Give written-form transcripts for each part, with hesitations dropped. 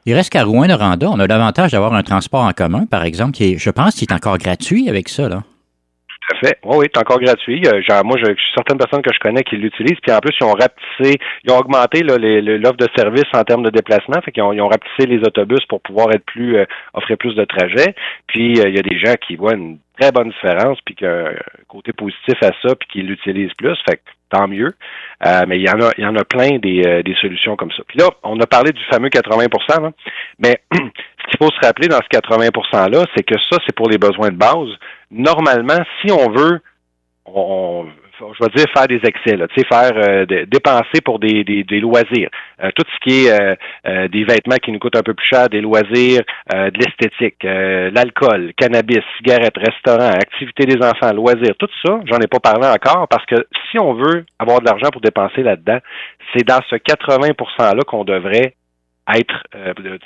Il reste qu'à Rouyn-Noranda, on a l'avantage d'avoir un transport en commun, par exemple, qui est, je pense qu'il est encore gratuit avec ça, là. Tout à fait. Oui, c'est encore gratuit. Moi, j'ai certaines personnes que je connais qui l'utilisent, puis en plus, ils ont augmenté là, l'offre de service en termes de déplacement, fait qu'ils ont rapetissé les autobus pour pouvoir être offrir plus de trajets. Puis il y a des gens qui voient une très bonne différence, puis qu'un côté positif à ça, puis qui l'utilisent plus, fait que tant mieux. Mais il y en a plein des solutions comme ça. Puis là, on a parlé du fameux 80%, là, mais ce qu'il faut se rappeler dans ce 80%-là, c'est que ça, c'est pour les besoins de base. Normalement, si on veut, je vais dire faire des excès, là, tu sais, dépenser pour des loisirs. Tout ce qui est des vêtements qui nous coûtent un peu plus cher, des loisirs, de l'esthétique, l'alcool, cannabis, cigarettes, restaurants, activités des enfants, loisirs, tout ça, j'en ai pas parlé encore parce que si on veut avoir de l'argent pour dépenser là-dedans, c'est dans ce 80%-là qu'on devrait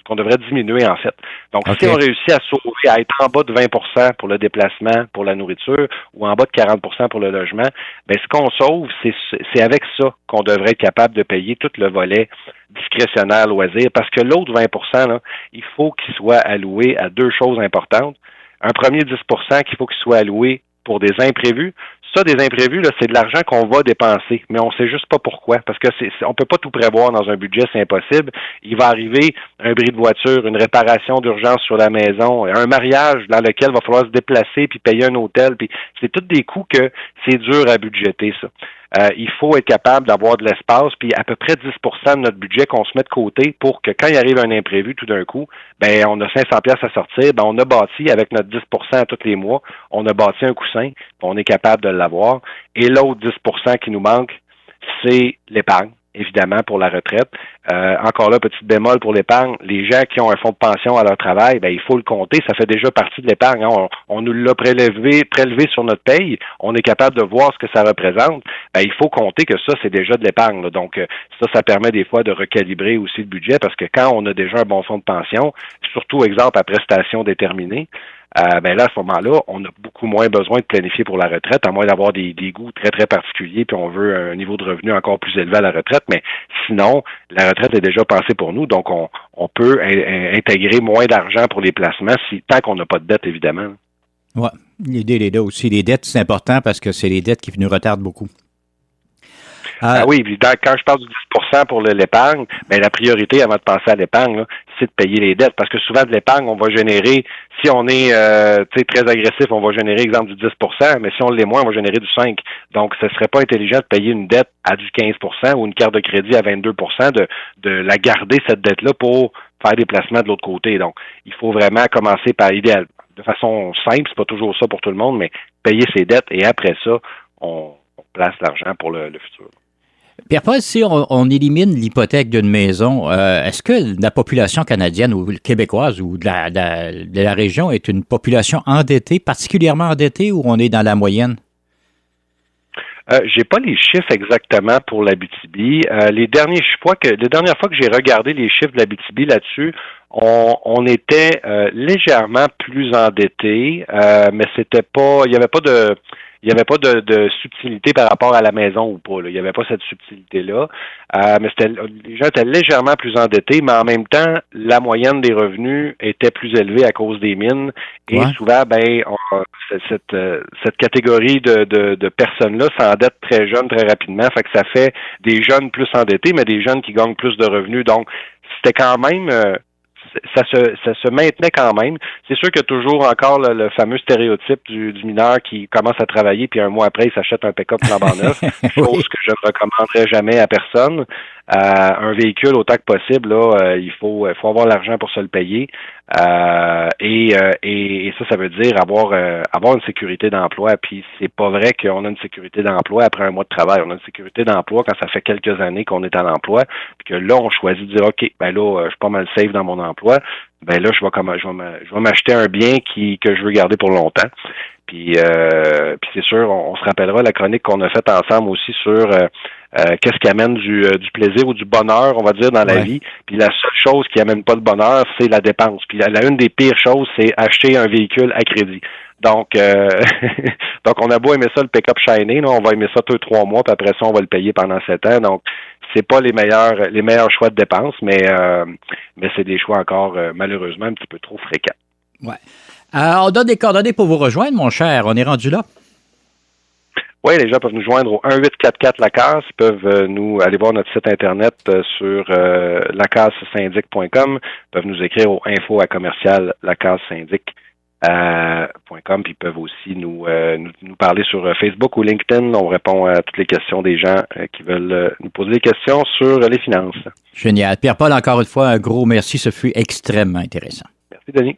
qu'on devrait diminuer en fait. Donc, si on réussit à sauver, à être en bas de 20% pour le déplacement, pour la nourriture, ou en bas de 40% pour le logement, ben ce qu'on sauve, c'est avec ça qu'on devrait être capable de payer tout le volet discrétionnaire loisir, parce que l'autre 20%, là, il faut qu'il soit alloué à deux choses importantes. Un premier 10% qu'il faut qu'il soit alloué pour des imprévus. Ça, des imprévus, là, c'est de l'argent qu'on va dépenser, mais on sait juste pas pourquoi, parce que on peut pas tout prévoir dans un budget, c'est impossible. Il va arriver un bris de voiture, une réparation d'urgence sur la maison, un mariage dans lequel il va falloir se déplacer puis payer un hôtel, puis c'est tous des coûts que c'est dur à budgéter, ça. Il faut être capable d'avoir de l'espace, puis à peu près 10% de notre budget qu'on se met de côté pour que quand il arrive un imprévu tout d'un coup, ben on a 500 pièces à sortir, ben on a bâti avec notre 10% à tous les mois, on a bâti un coussin, puis on est capable de l'avoir. Et l'autre 10% qui nous manque, c'est l'épargne, évidemment, pour la retraite. Encore là, petit bémol pour l'épargne, les gens qui ont un fonds de pension à leur travail, ben il faut le compter, ça fait déjà partie de l'épargne. Hein. On nous l'a prélevé sur notre paye, on est capable de voir ce que ça représente. Ben, il faut compter que ça, c'est déjà de l'épargne. Là. Donc, ça permet des fois de recalibrer aussi le budget parce que quand on a déjà un bon fonds de pension, surtout, exemple, à prestation déterminée, ben là, à ce moment-là, on a beaucoup moins besoin de planifier pour la retraite, à moins d'avoir des goûts très, très particuliers, puis on veut un niveau de revenu encore plus élevé à la retraite, mais sinon, la retraite est déjà pensée pour nous, donc on peut intégrer moins d'argent pour les placements, tant qu'on n'a pas de dette, évidemment. Oui, l'idée est là aussi. Les dettes, c'est important parce que c'est les dettes qui nous retardent beaucoup. Oui, quand je parle du 10% pour l'épargne, ben la priorité avant de penser à l'épargne, c'est de payer les dettes. Parce que souvent de l'épargne, on va générer, si on est très agressif, on va générer, exemple, du 10%, mais si on l'est moins, on va générer du 5%. Donc, ce serait pas intelligent de payer une dette à du 15% ou une carte de crédit à 22%, de la garder, cette dette-là, pour faire des placements de l'autre côté. Donc, il faut vraiment commencer par idéal. De façon simple, c'est pas toujours ça pour tout le monde, mais payer ses dettes et après ça, on place l'argent pour le futur. Pierre-Paul, si on élimine l'hypothèque d'une maison, est-ce que la population canadienne ou québécoise ou de la région est une population endettée, particulièrement endettée, ou on est dans la moyenne? J'ai pas les chiffres exactement pour l'Abitibi. Les dernières fois que j'ai regardé les chiffres de l'Abitibi là-dessus, on était légèrement plus endetté, mais c'était pas, il y avait pas de subtilité par rapport à la maison ou pas. Là. Il n'y avait pas cette subtilité-là. Mais les gens étaient légèrement plus endettés, mais en même temps, la moyenne des revenus était plus élevée à cause des mines. Et souvent, cette catégorie de personnes-là s'endettent très jeunes, très rapidement. Fait que ça fait des jeunes plus endettés, mais des jeunes qui gagnent plus de revenus. Donc, c'était quand même... Ça se maintenait quand même. C'est sûr qu'il y a toujours encore le fameux stéréotype du mineur qui commence à travailler puis un mois après, il s'achète un pick-up flambant neuf, chose que je ne recommanderais jamais à personne. Un véhicule, autant que possible, là, il faut avoir l'argent pour se le payer. Et ça veut dire avoir une sécurité d'emploi. Puis c'est pas vrai qu'on a une sécurité d'emploi après un mois de travail. On a une sécurité d'emploi quand ça fait quelques années qu'on est à l'emploi, puis que là, on choisit de dire OK, ben là, je suis pas mal safe dans mon emploi. Ben là, je vais m'acheter un bien que je veux garder pour longtemps. Puis c'est sûr, on se rappellera la chronique qu'on a faite ensemble aussi sur qu'est-ce qui amène du plaisir ou du bonheur, on va dire, dans la vie. Puis la seule chose qui amène pas de bonheur, c'est la dépense. Puis une des pires choses, c'est acheter un véhicule à crédit. Donc, donc on a beau aimer ça, le pick-up shiny, là, on va aimer ça 2-3 mois, puis après ça, on va le payer pendant 7 ans. Donc, c'est pas les meilleurs choix de dépenses, mais c'est des choix encore malheureusement un petit peu trop fréquents. Ouais. On donne des coordonnées pour vous rejoindre, mon cher. On est rendu là. Oui, les gens peuvent nous joindre au 1-844-LACASSE. Ils peuvent aller voir notre site Internet sur lacassesyndic.com. Ils peuvent nous écrire au info@lacassesyndic.com. Puis ils peuvent aussi nous parler sur Facebook ou LinkedIn. On répond à toutes les questions des gens qui veulent nous poser des questions sur les finances. Génial. Pierre-Paul, encore une fois, un gros merci. Ce fut extrêmement intéressant. Merci, Denis.